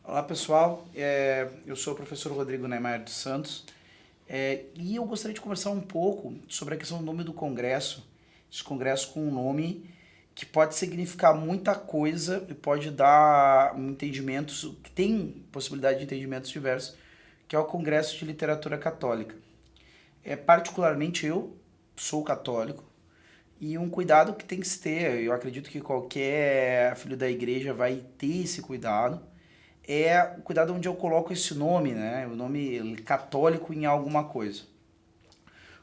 Olá pessoal, eu sou o professor Rodrigo Neymar dos Santos e eu gostaria de conversar um pouco sobre a questão do nome do congresso. Esse congresso com um nome que pode significar muita coisa e pode dar entendimentos, que tem possibilidade de entendimentos diversos, que é o Congresso de Literatura Católica. Particularmente eu sou católico e um cuidado que tem que se ter, eu acredito que qualquer filho da igreja vai ter esse cuidado, é o cuidado onde eu coloco esse nome, né? O nome católico em alguma coisa.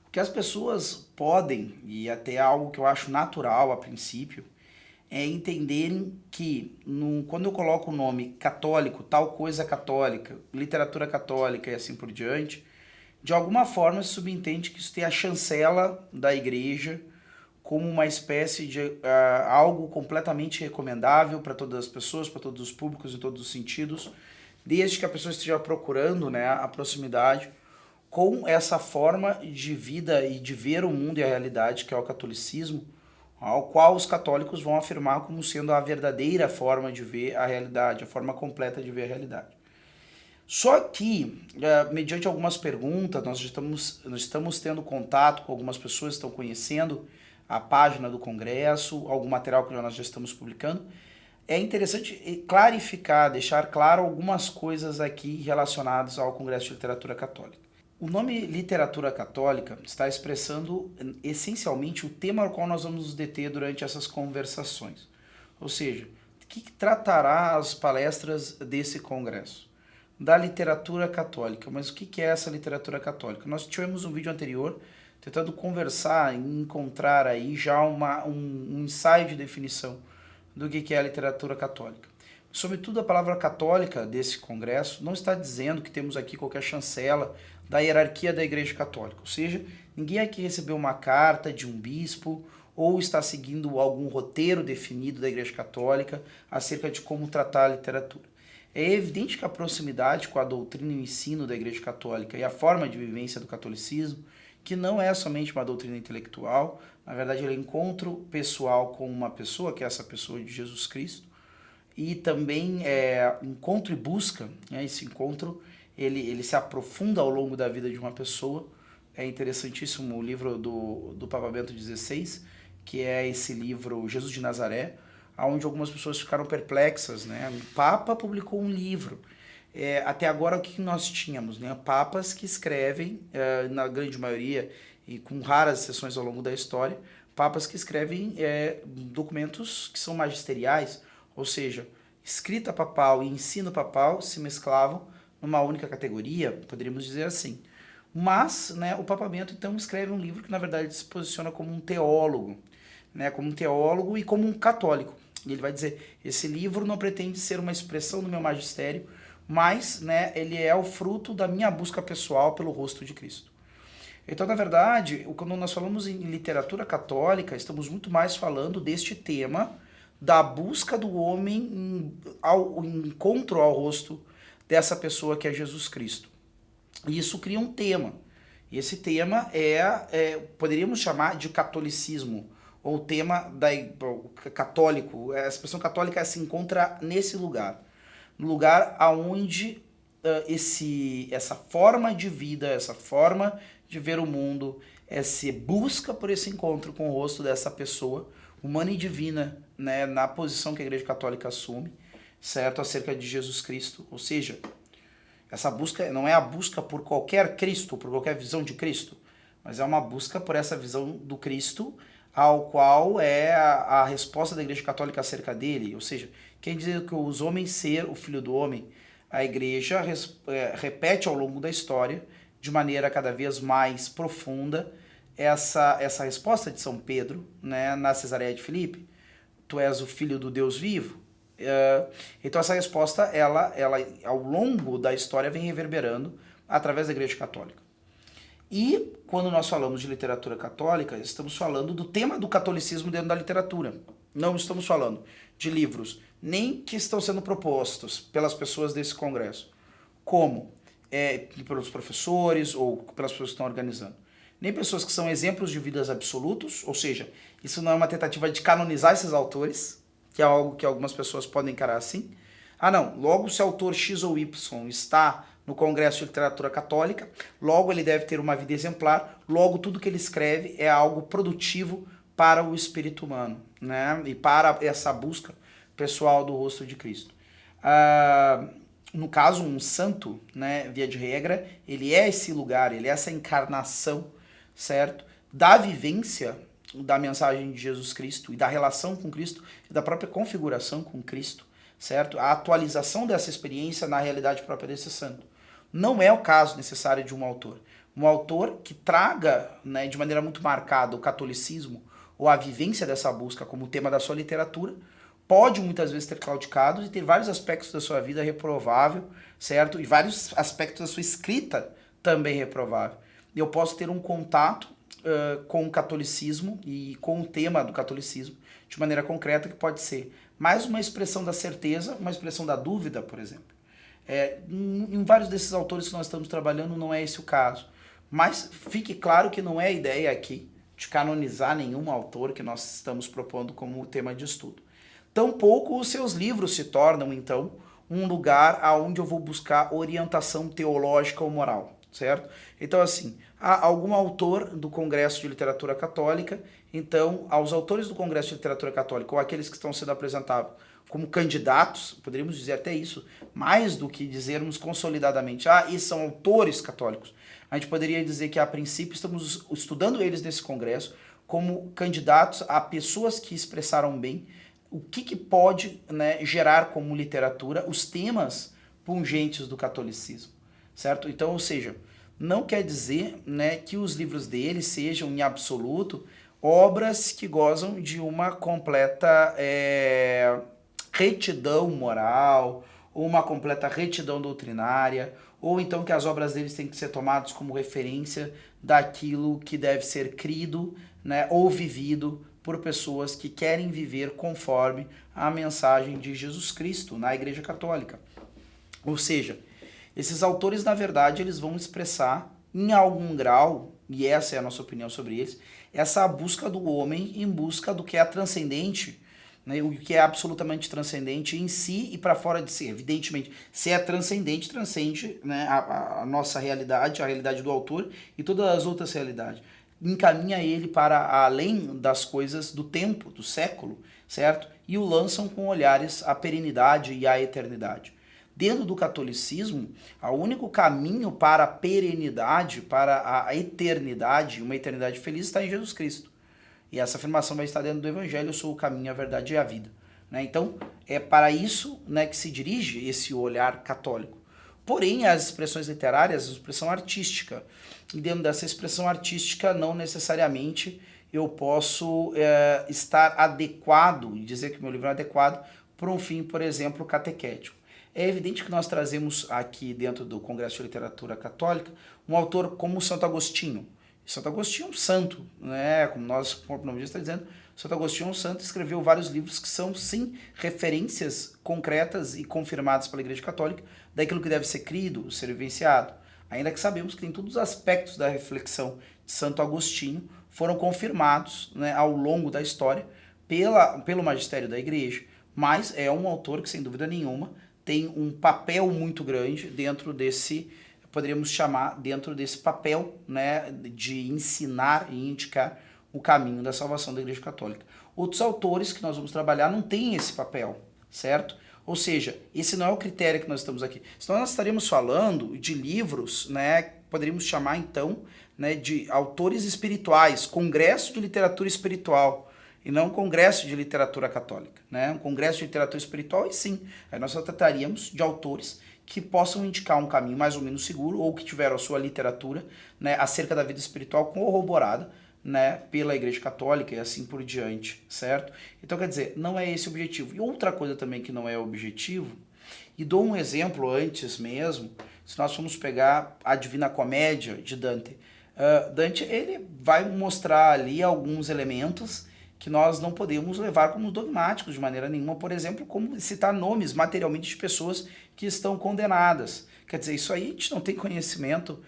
O que as pessoas podem, e até algo que eu acho natural a princípio, é entenderem que quando eu coloco o nome católico, tal coisa católica, literatura católica e assim por diante, de alguma forma se subentende que isso tem a chancela da igreja como uma espécie de algo completamente recomendável para todas as pessoas, para todos os públicos, em todos os sentidos, desde que a pessoa esteja procurando, né, a proximidade com essa forma de vida e de ver o mundo e a realidade que é o catolicismo, ao qual os católicos vão afirmar como sendo a verdadeira forma de ver a realidade, a forma completa de ver a realidade. Só que, mediante algumas perguntas, nós estamos tendo contato com algumas pessoas que estão conhecendo a página do Congresso, algum material que nós já estamos publicando. É interessante clarificar, deixar claro algumas coisas aqui relacionadas ao Congresso de Literatura Católica. O nome Literatura Católica está expressando essencialmente o tema ao qual nós vamos nos deter durante essas conversações. Ou seja, o que tratará as palestras desse congresso? Da literatura católica. Mas o que é essa literatura católica? Nós tivemos um vídeo anterior tentando conversar e encontrar aí já um ensaio de definição do que é a literatura católica. Sobretudo a palavra católica desse congresso não está dizendo que temos aqui qualquer chancela da hierarquia da Igreja Católica. Ou seja, ninguém aqui recebeu uma carta de um bispo ou está seguindo algum roteiro definido da Igreja Católica acerca de como tratar a literatura. É evidente que a proximidade com a doutrina e o ensino da Igreja Católica e a forma de vivência do catolicismo, que não é somente uma doutrina intelectual, na verdade ele é encontro pessoal com uma pessoa, que é essa pessoa de Jesus Cristo, e também encontro e busca, né? Esse encontro ele se aprofunda ao longo da vida de uma pessoa. É interessantíssimo o livro do Papa Bento XVI, que é esse livro Jesus de Nazaré, onde algumas pessoas ficaram perplexas, né? O Papa publicou um livro. Até agora o que nós tínhamos? Né? Papas que escrevem, na grande maioria, e com raras exceções ao longo da história, papas que escrevem documentos que são magisteriais, ou seja, escrita papal e ensino papal se mesclavam numa única categoria, poderíamos dizer assim. Mas, né, o Papa Bento então escreve um livro que na verdade se posiciona como um teólogo, né, como um teólogo e como um católico. E ele vai dizer, esse livro não pretende ser uma expressão do meu magistério, mas, né, ele é o fruto da minha busca pessoal pelo rosto de Cristo. Então, na verdade, quando nós falamos em literatura católica, estamos muito mais falando deste tema da busca do homem ao encontro ao rosto dessa pessoa que é Jesus Cristo. E isso cria um tema. E esse tema poderíamos chamar de catolicismo, ou tema católico. A expressão católica se encontra nesse lugar. No lugar aonde essa forma de vida, essa forma de ver o mundo, essa busca por esse encontro com o rosto dessa pessoa, humana e divina, né, na posição que a Igreja Católica assume, certo, acerca de Jesus Cristo. Ou seja, essa busca não é a busca por qualquer Cristo, por qualquer visão de Cristo, mas é uma busca por essa visão do Cristo, ao qual é a resposta da Igreja Católica acerca dele. Ou seja, quem diz que os homens ser o Filho do Homem, a Igreja repete ao longo da história, de maneira cada vez mais profunda, essa resposta de São Pedro, né, na Cesareia de Filipe: tu és o Filho do Deus vivo. Então essa resposta, ela ao longo da história vem reverberando através da Igreja Católica. E quando nós falamos de literatura católica, estamos falando do tema do catolicismo dentro da literatura. Não estamos falando de livros nem que estão sendo propostos pelas pessoas desse congresso, como pelos professores ou pelas pessoas que estão organizando. Nem pessoas que são exemplos de vidas absolutos, ou seja, isso não é uma tentativa de canonizar esses autores, que é algo que algumas pessoas podem encarar assim, Ah, não, logo se autor X ou Y está no Congresso de Literatura Católica, logo ele deve ter uma vida exemplar, logo tudo que ele escreve é algo produtivo para o espírito humano, né? E para essa busca pessoal do rosto de Cristo. No caso, um santo, né, via de regra, ele é esse lugar, ele é essa encarnação, certo? Da vivência da mensagem de Jesus Cristo e da relação com Cristo e da própria configuração com Cristo, certo? A atualização dessa experiência na realidade própria desse santo. Não é o caso necessário de um autor. Um autor que traga, né, de maneira muito marcada o catolicismo ou a vivência dessa busca como tema da sua literatura, pode muitas vezes ter claudicado e ter vários aspectos da sua vida reprovável, certo? E vários aspectos da sua escrita também reprovável. Eu posso ter um contato com o catolicismo e com o tema do catolicismo de maneira concreta, que pode ser mais uma expressão da certeza, uma expressão da dúvida, por exemplo. Em vários desses autores que nós estamos trabalhando não é esse o caso. Mas fique claro que não é a ideia aqui de canonizar nenhum autor que nós estamos propondo como tema de estudo. Tampouco os seus livros se tornam, então, um lugar aonde eu vou buscar orientação teológica ou moral, certo? Então, assim, há algum autor do Congresso de Literatura Católica, então, aos autores do Congresso de Literatura Católica, ou aqueles que estão sendo apresentados como candidatos, poderíamos dizer até isso, mais do que dizermos consolidadamente, esses são autores católicos. A gente poderia dizer que, a princípio, estamos estudando eles nesse congresso como candidatos a pessoas que expressaram bem o que pode, né, gerar como literatura os temas pungentes do catolicismo, certo? Então, ou seja, não quer dizer, né, que os livros dele sejam, em absoluto, obras que gozam de uma completa retidão moral, ou uma completa retidão doutrinária, ou então que as obras deles têm que ser tomadas como referência daquilo que deve ser crido, né, ou vivido por pessoas que querem viver conforme a mensagem de Jesus Cristo na Igreja Católica. Ou seja, esses autores, na verdade, eles vão expressar em algum grau, e essa é a nossa opinião sobre eles, essa busca do homem em busca do que é transcendente, né, o que é absolutamente transcendente em si e para fora de si. Evidentemente, se é transcendente, transcende, né, a nossa realidade, a realidade do autor e todas as outras realidades. Encaminha ele para além das coisas do tempo, do século, certo? E o lançam com olhares à perenidade e à eternidade. Dentro do catolicismo, o único caminho para a perenidade, para a eternidade, uma eternidade feliz, está em Jesus Cristo. E essa afirmação vai estar dentro do Evangelho: eu sou o caminho, a verdade e a vida. Né? Então, é para isso, né, que se dirige esse olhar católico. Porém, as expressões literárias, a expressão artística, e dentro dessa expressão artística, não necessariamente eu posso estar adequado, e dizer que meu livro é adequado para um fim, por exemplo, catequético. É evidente que nós trazemos aqui dentro do Congresso de Literatura Católica um autor como Santo Agostinho. Santo Agostinho é um santo, né? Como nós, o próprio nome está dizendo, Santo Agostinho é um santo, escreveu vários livros que são, sim, referências concretas e confirmadas pela Igreja Católica daquilo que deve ser crido, ser vivenciado. Ainda que sabemos que nem todos os aspectos da reflexão de Santo Agostinho foram confirmados, né, ao longo da história pelo magistério da Igreja, mas é um autor que, sem dúvida nenhuma, tem um papel muito grande dentro desse, poderíamos chamar, dentro desse papel, né, de ensinar e indicar o caminho da salvação da Igreja Católica. Outros autores que nós vamos trabalhar não têm esse papel, certo? Ou seja, esse não é o critério que nós estamos aqui. Senão nós estaríamos falando de livros, né, poderíamos chamar então, né, de autores espirituais, congresso de literatura espiritual, e não um congresso de literatura católica, né? Um congresso de literatura espiritual, e sim, aí nós só trataríamos de autores que possam indicar um caminho mais ou menos seguro, ou que tiveram a sua literatura, né, acerca da vida espiritual corroborada, né, pela Igreja Católica e assim por diante, certo? Então, quer dizer, não é esse o objetivo. E outra coisa também que não é o objetivo, e dou um exemplo antes mesmo, se nós formos pegar a Divina Comédia de Dante. Dante, ele vai mostrar ali alguns elementos que nós não podemos levar como dogmáticos de maneira nenhuma, por exemplo, como citar nomes materialmente de pessoas que estão condenadas. Quer dizer, isso aí a gente não tem conhecimento,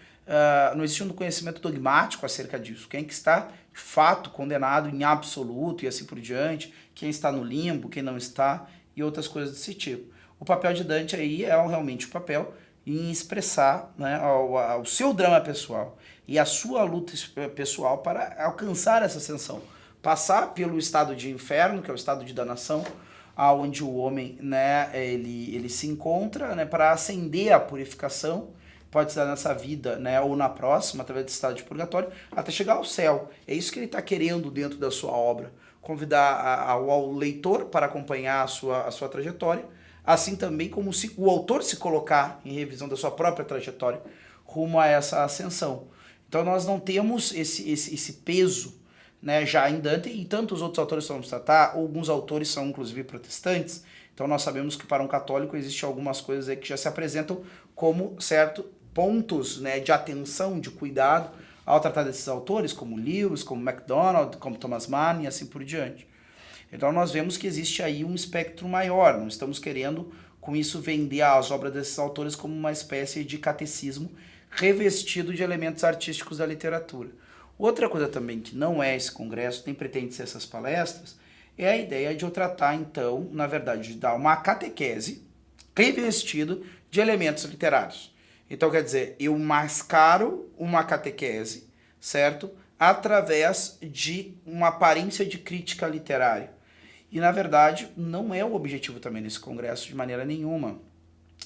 não existe um conhecimento dogmático acerca disso. Quem que está, de fato, condenado em absoluto e assim por diante, quem está no limbo, quem não está, e outras coisas desse tipo. o papel de Dante aí é realmente o papel em expressar, né, o seu drama pessoal e a sua luta pessoal para alcançar essa ascensão. Passar pelo estado de inferno, que é o estado de danação, aonde o homem, né, ele se encontra, né, para ascender à purificação, pode ser nessa vida, né, ou na próxima, através desse estado de purgatório, até chegar ao céu. É isso que ele está querendo dentro da sua obra. Convidar ao leitor para acompanhar a sua trajetória, assim também como se o autor se colocar em revisão da sua própria trajetória rumo a essa ascensão. Então nós não temos esse peso, né, já em Dante, e tantos outros autores que vamos tratar, alguns autores são inclusive protestantes, então nós sabemos que para um católico existem algumas coisas aí que já se apresentam como certos pontos, né, de atenção, de cuidado ao tratar desses autores, como Lewis, como MacDonald, como Thomas Mann e assim por diante. Então nós vemos que existe aí um espectro maior, não estamos querendo com isso vender as obras desses autores como uma espécie de catecismo revestido de elementos artísticos da literatura. Outra coisa também que não é esse congresso, nem pretende ser essas palestras, é a ideia de eu tratar então, na verdade, de dar uma catequese revestido de elementos literários. Então quer dizer, eu mascaro uma catequese, certo? Através de uma aparência de crítica literária. E, na verdade, não é o objetivo também desse congresso de maneira nenhuma.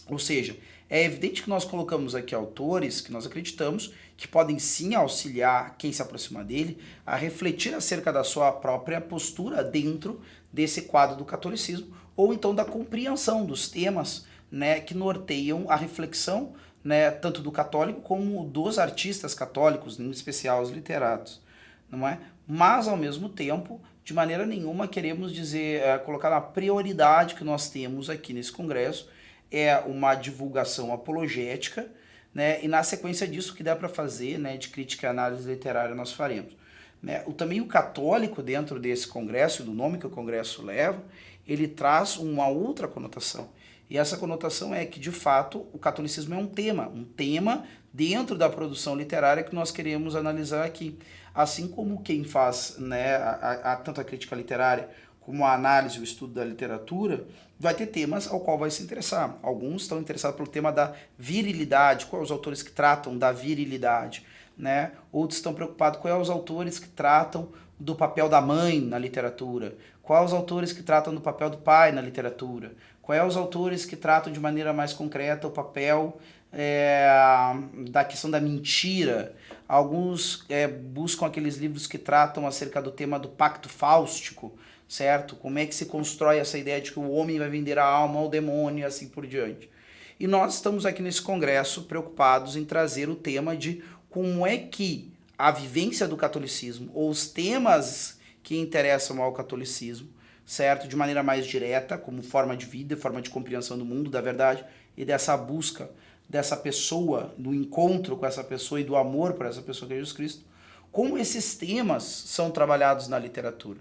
Ou seja, é evidente que nós colocamos aqui autores que nós acreditamos que podem sim auxiliar quem se aproxima dele a refletir acerca da sua própria postura dentro desse quadro do catolicismo, ou então da compreensão dos temas, né, que norteiam a reflexão, né, tanto do católico como dos artistas católicos, em especial os literatos, não é? Mas, ao mesmo tempo, de maneira nenhuma queremos dizer, colocar a prioridade que nós temos aqui nesse congresso é uma divulgação apologética, né, e na sequência disso que dá para fazer, né, de crítica e análise literária nós faremos. Né? Também o católico dentro desse congresso, do nome que o congresso leva, ele traz uma outra conotação. E essa conotação é que, de fato, o catolicismo é um tema dentro da produção literária que nós queremos analisar aqui. Assim como quem faz, né, tanto a crítica literária como a análise, o estudo da literatura, vai ter temas ao qual vai se interessar. Alguns estão interessados pelo tema da virilidade, quais os autores que tratam da virilidade, né? Outros estão preocupados quais os autores que tratam do papel da mãe na literatura, quais os autores que tratam do papel do pai na literatura, quais os autores que tratam de maneira mais concreta o papel da questão da mentira. Alguns buscam aqueles livros que tratam acerca do tema do pacto fáustico, certo? Como é que se constrói essa ideia de que o homem vai vender a alma ao demônio e assim por diante. E nós estamos aqui nesse congresso preocupados em trazer o tema de como é que a vivência do catolicismo, ou os temas que interessam ao catolicismo, certo? De maneira mais direta, como forma de vida, forma de compreensão do mundo, da verdade, e dessa busca dessa pessoa, do encontro com essa pessoa e do amor por essa pessoa que é Jesus Cristo, como esses temas são trabalhados na literatura.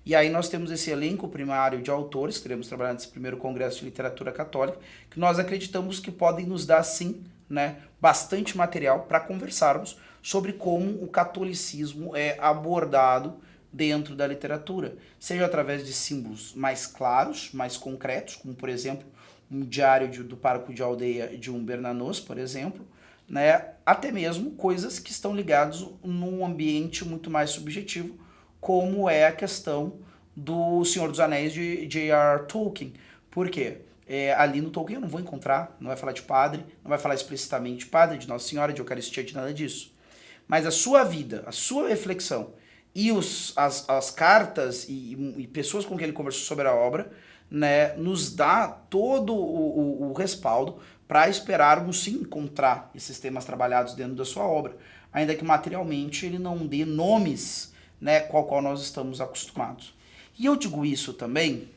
E aí nós temos esse elenco primário de autores, que teremos trabalhado nesse primeiro congresso de literatura católica, que nós acreditamos que podem nos dar, sim, né, bastante material para conversarmos sobre como o catolicismo é abordado dentro da literatura, seja através de símbolos mais claros, mais concretos, como, por exemplo, um diário do pároco de aldeia de um Bernanos, por exemplo, né, até mesmo coisas que estão ligadas num ambiente muito mais subjetivo, como é a questão do Senhor dos Anéis de J.R. Tolkien. Por quê? Ali no Tolkien eu não vou encontrar, não vai falar de padre, não vai falar explicitamente de padre, de Nossa Senhora, de Eucaristia, de nada disso. Mas a sua vida, a sua reflexão e as cartas e pessoas com quem ele conversou sobre a obra, né, nos dá todo o respaldo para esperarmos sim encontrar esses temas trabalhados dentro da sua obra, ainda que materialmente ele não dê nomes, né, com o qual nós estamos acostumados. E eu digo isso também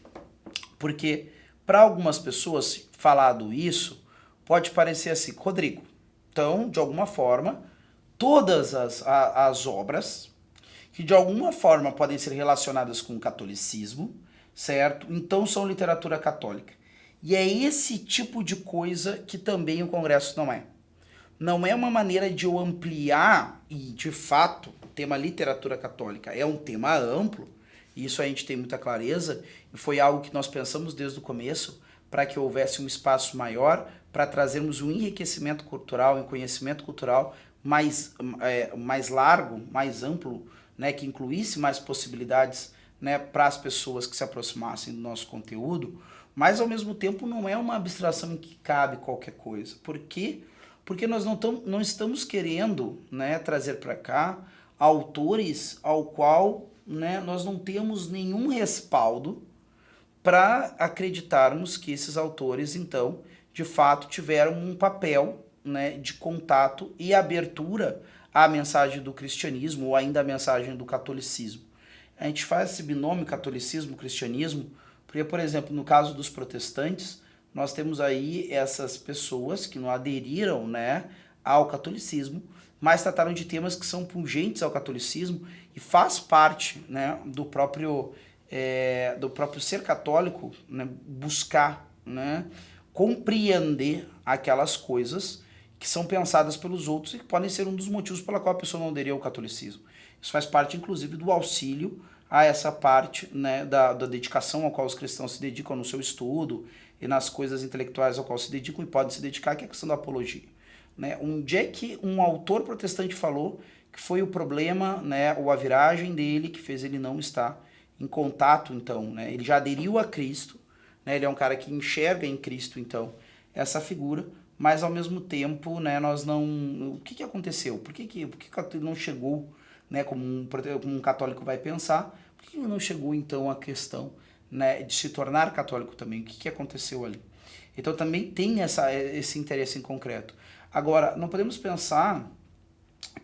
porque para algumas pessoas falado isso pode parecer assim, Rodrigo, então de alguma forma todas as obras que de alguma forma podem ser relacionadas com o catolicismo, certo? Então são literatura católica. E é esse tipo de coisa que também o Congresso não é. Não é uma maneira de eu ampliar, e de fato o tema literatura católica é um tema amplo, e isso a gente tem muita clareza, e foi algo que nós pensamos desde o começo, para que houvesse um espaço maior, para trazermos um enriquecimento cultural, um conhecimento cultural mais largo, mais amplo, né, que incluísse mais possibilidades, né, para as pessoas que se aproximassem do nosso conteúdo, mas ao mesmo tempo não é uma abstração em que cabe qualquer coisa. Por quê? Porque nós não estamos querendo, né, trazer para cá autores ao qual, né, nós não temos nenhum respaldo para acreditarmos que esses autores, então, de fato, tiveram um papel, né, de contato e abertura à mensagem do cristianismo ou ainda à mensagem do catolicismo. A gente faz esse binômio catolicismo-cristianismo porque, por exemplo, no caso dos protestantes, nós temos aí essas pessoas que não aderiram, né, ao catolicismo, mas trataram de temas que são pungentes ao catolicismo e faz parte, né, do próprio ser católico, né, buscar, né, compreender aquelas coisas que são pensadas pelos outros e que podem ser um dos motivos pela qual a pessoa não aderiu ao catolicismo. Isso faz parte, inclusive, do auxílio a essa parte, né, da dedicação ao qual os cristãos se dedicam no seu estudo e nas coisas intelectuais ao qual se dedicam e podem se dedicar, que é a questão da apologia. Né? Onde é que um autor protestante falou que foi o problema, né, ou a viragem dele que fez ele não estar em contato, então, né? Ele já aderiu a Cristo, né? Ele é um cara que enxerga em Cristo, então, essa figura, mas ao mesmo tempo, né, nós não... O que aconteceu? Por que não chegou, né, como um católico vai pensar, por que não chegou, então, a questão, né, de se tornar católico também? O que aconteceu ali? Então também tem esse interesse em concreto. Agora, não podemos pensar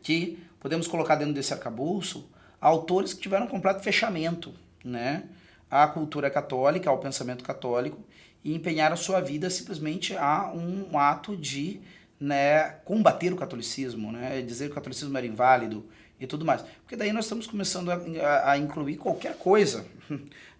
que podemos colocar dentro desse arcabouço autores que tiveram um completo fechamento, né, à cultura católica, ao pensamento católico, e empenharam sua vida simplesmente a um ato de, né, combater o catolicismo, né, dizer que o catolicismo era inválido e tudo mais. Porque daí nós estamos começando a incluir qualquer coisa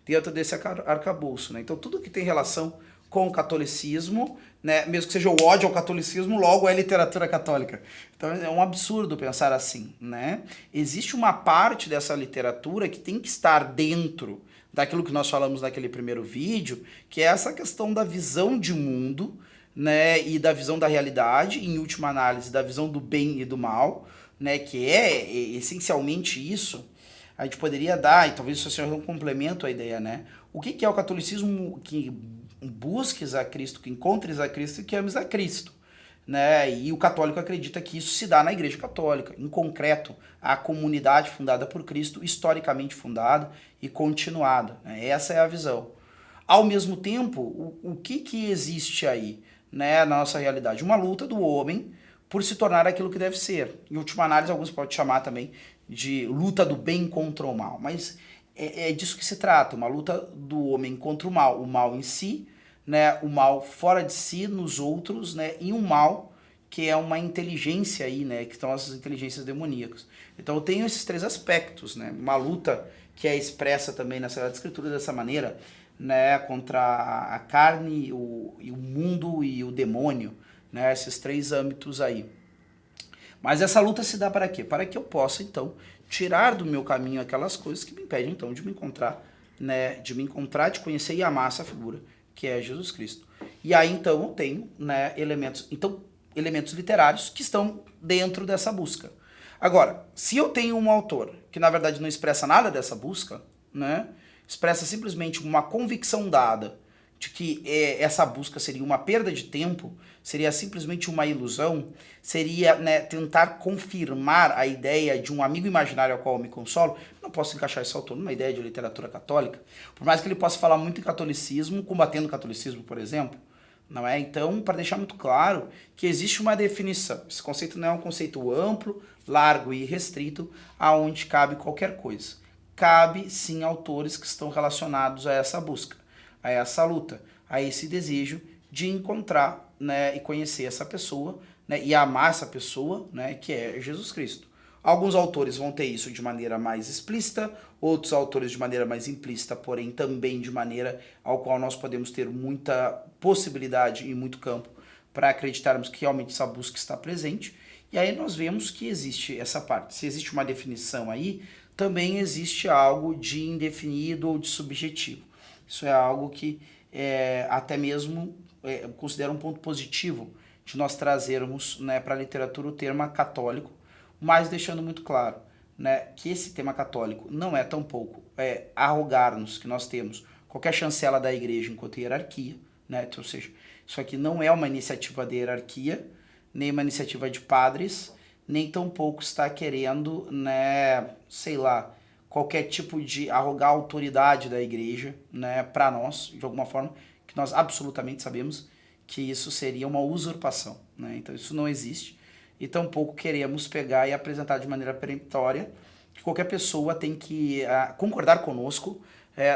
dentro desse arcabouço. Né? Então tudo que tem relação com o catolicismo, né, mesmo que seja o ódio ao catolicismo, logo é literatura católica. Então é um absurdo pensar assim. Né? Existe uma parte dessa literatura que tem que estar dentro daquilo que nós falamos naquele primeiro vídeo, que é essa questão da visão de mundo, né, e da visão da realidade, e, em última análise, da visão do bem e do mal, né, que é essencialmente isso. A gente poderia dar, e talvez isso seja um complemento à ideia, né? O que é o catolicismo que busques a Cristo, que encontres a Cristo e que ames a Cristo? Né? E o católico acredita que isso se dá na Igreja Católica, em concreto, a comunidade fundada por Cristo, historicamente fundada e continuada. Né? Essa é a visão. Ao mesmo tempo, o que existe aí, né, na nossa realidade? Uma luta do homem por se tornar aquilo que deve ser. Em última análise, alguns podem chamar também de luta do bem contra o mal. Mas é disso que se trata, uma luta do homem contra o mal em si, né, o mal fora de si, nos outros, né, e um mal que é uma inteligência aí, né, que estão essas inteligências demoníacas. Então eu tenho esses três aspectos, né, uma luta que é expressa também na Sagrada Escritura dessa maneira, né, contra a carne, e o mundo e o demônio, né, esses três âmbitos aí. Mas essa luta se dá para quê? Para que eu possa, então, tirar do meu caminho aquelas coisas que me impedem, então, de me encontrar, né, de conhecer e amar essa figura, que é Jesus Cristo. E aí, então, eu tenho, né, elementos literários que estão dentro dessa busca. Agora, se eu tenho um autor que, na verdade, não expressa nada dessa busca, né, expressa simplesmente uma convicção dada de que essa busca seria uma perda de tempo, seria simplesmente uma ilusão, seria, né, tentar confirmar a ideia de um amigo imaginário ao qual eu me consolo, eu não posso encaixar esse autor numa ideia de literatura católica, por mais que ele possa falar muito em catolicismo, combatendo o catolicismo, por exemplo, não é? Então, para deixar muito claro que existe uma definição, esse conceito não é um conceito amplo, largo e restrito, aonde cabe qualquer coisa. Cabe, sim, autores que estão relacionados a essa busca, a essa luta, a esse desejo de encontrar, né, e conhecer essa pessoa, né, e amar essa pessoa, né, que é Jesus Cristo. Alguns autores vão ter isso de maneira mais explícita, outros autores de maneira mais implícita, porém também de maneira ao qual nós podemos ter muita possibilidade e muito campo para acreditarmos que realmente essa busca está presente. E aí nós vemos que existe essa parte. Se existe uma definição aí, também existe algo de indefinido ou de subjetivo. Isso é algo que até mesmo considero um ponto positivo de nós trazermos, né, para a literatura o termo católico, mas deixando muito claro, né, que esse tema católico não é tampouco arrogar-nos que nós temos qualquer chancela da igreja enquanto hierarquia, né, ou seja, isso aqui não é uma iniciativa de hierarquia, nem uma iniciativa de padres, nem tampouco está querendo, né, sei lá, qualquer tipo de arrogar autoridade da igreja, né, para nós, de alguma forma, que nós absolutamente sabemos que isso seria uma usurpação, né? Então isso não existe, e tampouco queremos pegar e apresentar de maneira peremptória que qualquer pessoa tem que concordar conosco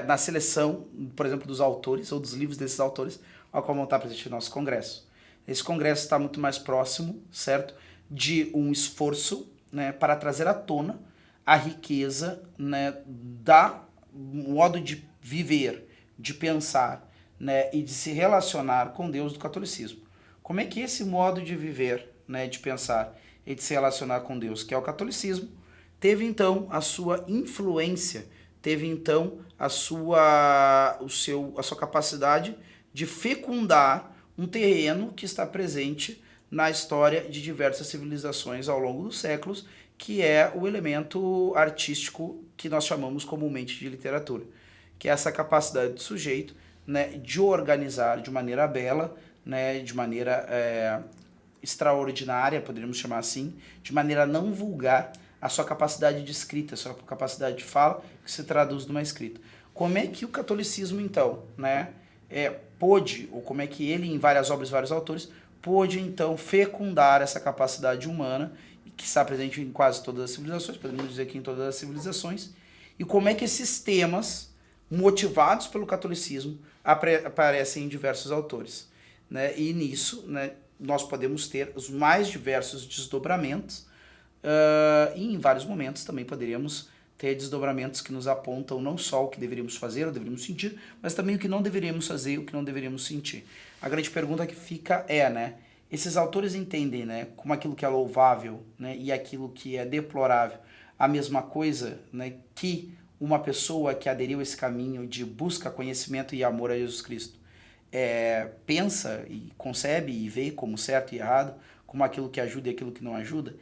na seleção, por exemplo, dos autores ou dos livros desses autores, ao qual vão estar presentes no nosso congresso. Esse congresso está muito mais próximo, certo, de um esforço, né, para trazer à tona a riqueza, né, da modo de viver, de pensar, né, e de se relacionar com Deus do catolicismo. Como é que esse modo de viver, né, de pensar e de se relacionar com Deus, que é o catolicismo, teve então a sua influência, teve então a sua capacidade de fecundar um terreno que está presente na história de diversas civilizações ao longo dos séculos, que é o elemento artístico que nós chamamos comumente de literatura, que é essa capacidade do sujeito, né, de organizar de maneira bela, né, de maneira extraordinária, poderíamos chamar assim, de maneira não vulgar, a sua capacidade de escrita, a sua capacidade de fala, que se traduz numa escrita. Como é que o catolicismo, então, né, pôde, ou como é que ele, em várias obras, vários autores, pôde, então, fecundar essa capacidade humana, que está presente em quase todas as civilizações, podemos dizer que em todas as civilizações, e como é que esses temas, motivados pelo catolicismo, aparecem em diversos autores, né? E nisso, né, nós podemos ter os mais diversos desdobramentos, e em vários momentos também poderíamos ter desdobramentos que nos apontam não só o que deveríamos fazer ou deveríamos sentir, mas também o que não deveríamos fazer e o que não deveríamos sentir. A grande pergunta que fica né, esses autores entendem, né, como aquilo que é louvável, né, e aquilo que é deplorável a mesma coisa, né, que uma pessoa que aderiu a esse caminho de busca, conhecimento e amor a Jesus Cristo pensa e concebe e vê como certo e errado, como aquilo que ajuda e aquilo que não ajuda.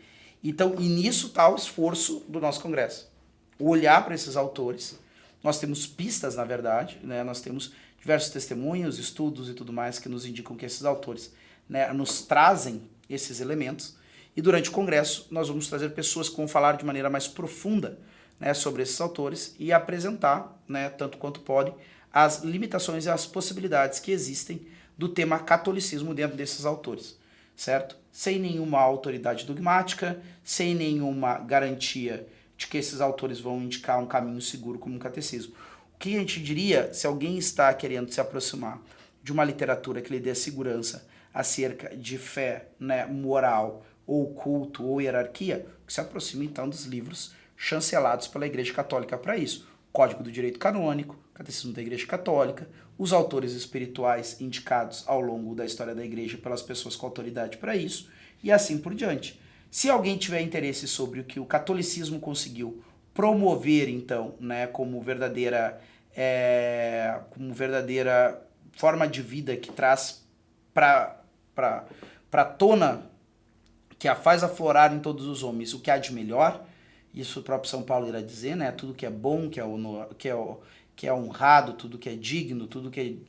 Então, e nisso está o esforço do nosso congresso. Olhar para esses autores, nós temos pistas, na verdade, né? Nós temos diversos testemunhos, estudos e tudo mais que nos indicam que esses autores, né, nos trazem esses elementos, e durante o congresso nós vamos trazer pessoas que vão falar de maneira mais profunda, né, sobre esses autores e apresentar, né, tanto quanto podem, as limitações e as possibilidades que existem do tema catolicismo dentro desses autores, certo? Sem nenhuma autoridade dogmática, sem nenhuma garantia de que esses autores vão indicar um caminho seguro como um catecismo. O que a gente diria se alguém está querendo se aproximar de uma literatura que lhe dê segurança acerca de fé, né, moral, ou culto, ou hierarquia, que se aproxime então dos livros chancelados pela Igreja Católica para isso. Código do Direito Canônico, Catecismo da Igreja Católica, os autores espirituais indicados ao longo da história da Igreja pelas pessoas com autoridade para isso, e assim por diante. Se alguém tiver interesse sobre o que o catolicismo conseguiu promover, então, né, como verdadeira forma de vida que traz para tona, que a faz aflorar em todos os homens o que há de melhor, isso o próprio São Paulo irá dizer, né, tudo que é bom, que é honrado, tudo que é digno, tudo que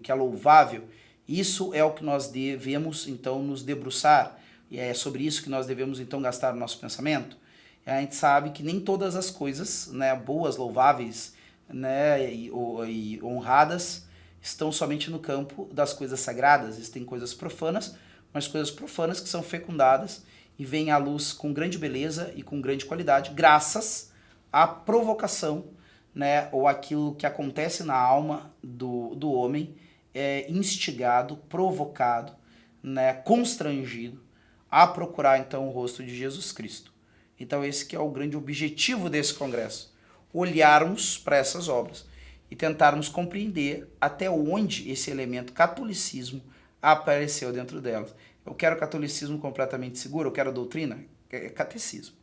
é louvável, isso é o que nós devemos, então, nos debruçar, e é sobre isso que nós devemos, então, gastar o nosso pensamento. E a gente sabe que nem todas as coisas, né, boas, louváveis, né, e honradas estão somente no campo das coisas sagradas. Existem coisas profanas, mas coisas profanas que são fecundadas e vêm à luz com grande beleza e com grande qualidade, graças à provocação, né, ou aquilo que acontece na alma do homem, instigado, provocado, né, constrangido a procurar então o rosto de Jesus Cristo. Então esse que é o grande objetivo desse congresso, olharmos para essas obras e tentarmos compreender até onde esse elemento catolicismo apareceu dentro delas. Eu quero catolicismo completamente seguro, eu quero doutrina, catecismo.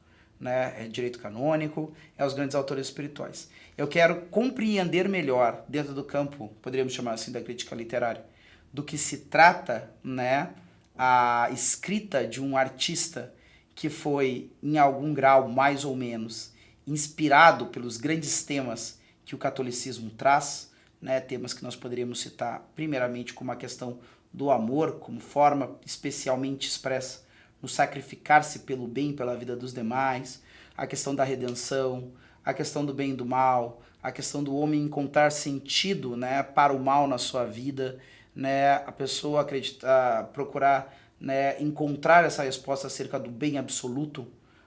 né? É direito canônico, é os grandes autores espirituais. Eu quero compreender melhor, dentro do campo, poderíamos chamar assim, da crítica literária, do que se trata, né, a escrita de um artista que foi, em algum grau, mais ou menos, inspirado pelos grandes temas que o catolicismo traz, né, temas que nós poderíamos citar, primeiramente, como a questão do amor, como forma especialmente expressa no sacrificar-se pelo bem e pela vida dos demais, a questão da redenção, a questão do bem e do mal, a questão do homem encontrar sentido, né, para o mal na sua vida, né, a pessoa acreditar, procurar, né, encontrar essa resposta acerca do bem absoluto,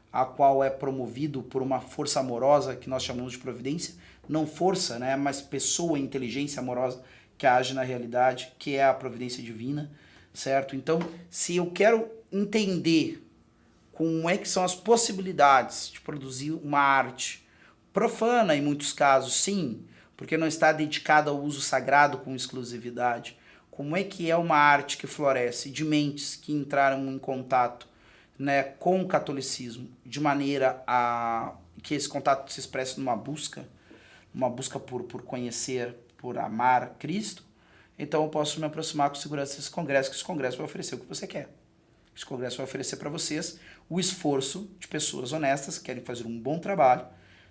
a qual é promovido por uma força amorosa que nós chamamos de providência, não força, né, mas pessoa, inteligência amorosa que age na realidade, que é a providência divina, certo? Então, se eu quero entender como é que são as possibilidades de produzir uma arte profana em muitos casos, sim, porque não está dedicada ao uso sagrado com exclusividade, como é que é uma arte que floresce de mentes que entraram em contato, né, com o catolicismo, de maneira a que esse contato se expresse numa busca, uma busca por conhecer, por amar Cristo, então eu posso me aproximar com segurança desse congresso, que esse congresso vai oferecer o que você quer. Esse congresso vai oferecer para vocês o esforço de pessoas honestas que querem fazer um bom trabalho,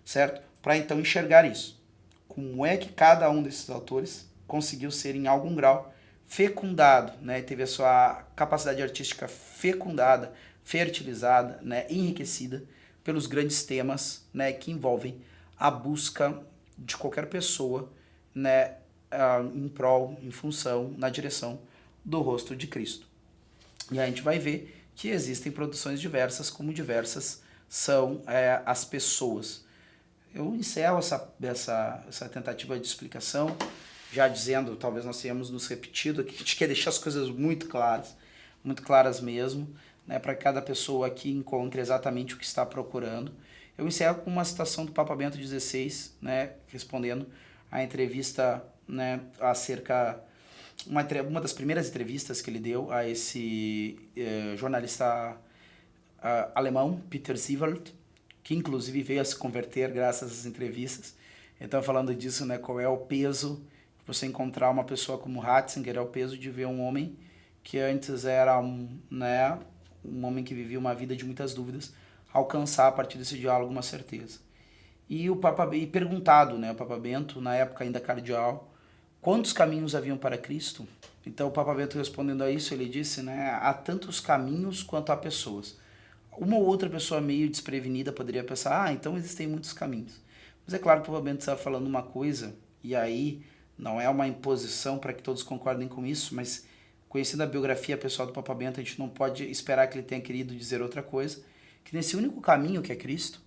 certo? Para então enxergar isso. Como é que cada um desses autores conseguiu ser, em algum grau, fecundado, né? Teve a sua capacidade artística fecundada, fertilizada, né? Enriquecida pelos grandes temas, né? Que envolvem a busca de qualquer pessoa, né? Em prol, em função, na direção do rosto de Cristo. E a gente vai ver que existem produções diversas, como diversas são as pessoas. Eu encerro essa tentativa de explicação, já dizendo, talvez nós tenhamos nos repetido aqui, a gente quer deixar as coisas muito claras mesmo, né, para que cada pessoa aqui encontre exatamente o que está procurando. Eu encerro com uma citação do Papa Bento XVI, né, respondendo à entrevista, né, acerca... Uma das primeiras entrevistas que ele deu a esse jornalista alemão, Peter Siewert, que inclusive veio a se converter graças às entrevistas. Então, falando disso, né, qual é o peso de você encontrar uma pessoa como Ratzinger, é o peso de ver um homem que antes era um homem que vivia uma vida de muitas dúvidas, alcançar a partir desse diálogo uma certeza. E o Papa, perguntado, né, o Papa Bento, na época ainda cardeal, quantos caminhos haviam para Cristo? Então o Papa Bento, respondendo a isso, ele disse, né, há tantos caminhos quanto há pessoas. Uma ou outra pessoa meio desprevenida poderia pensar, então existem muitos caminhos. Mas é claro que o Papa Bento está falando uma coisa, e aí não é uma imposição para que todos concordem com isso, mas conhecendo a biografia pessoal do Papa Bento, a gente não pode esperar que ele tenha querido dizer outra coisa, que nesse único caminho que é Cristo,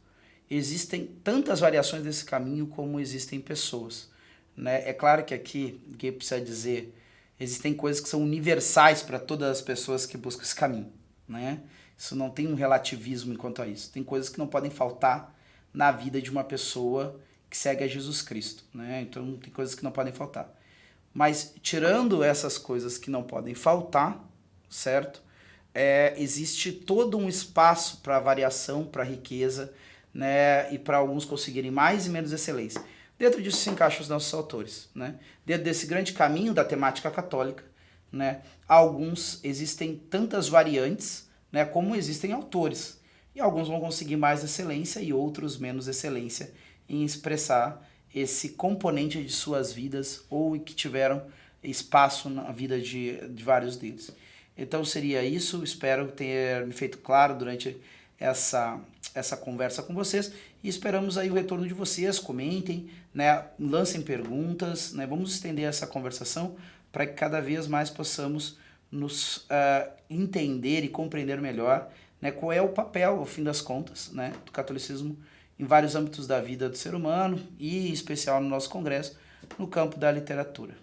existem tantas variações desse caminho como existem pessoas. Né? É claro que aqui, ninguém precisa dizer, existem coisas que são universais para todas as pessoas que buscam esse caminho. Né? Isso não tem um relativismo enquanto a isso. Tem coisas que não podem faltar na vida de uma pessoa que segue a Jesus Cristo. Né? Então tem coisas que não podem faltar. Mas tirando essas coisas que não podem faltar, certo? Existe todo um espaço para variação, para riqueza, né? E para alguns conseguirem mais e menos excelência. Dentro disso se encaixam os nossos autores. Né? Dentro desse grande caminho da temática católica, né? Alguns existem tantas variantes, né, como existem autores. E alguns vão conseguir mais excelência e outros menos excelência em expressar esse componente de suas vidas ou que tiveram espaço na vida de vários deles. Então seria isso, espero ter me feito claro durante essa conversa com vocês e esperamos aí o retorno de vocês, comentem, né, lancem perguntas, né, vamos estender essa conversação para que cada vez mais possamos nos entender e compreender melhor, né, qual é o papel, ao fim das contas, né, do catolicismo em vários âmbitos da vida do ser humano e em especial no nosso congresso, no campo da literatura.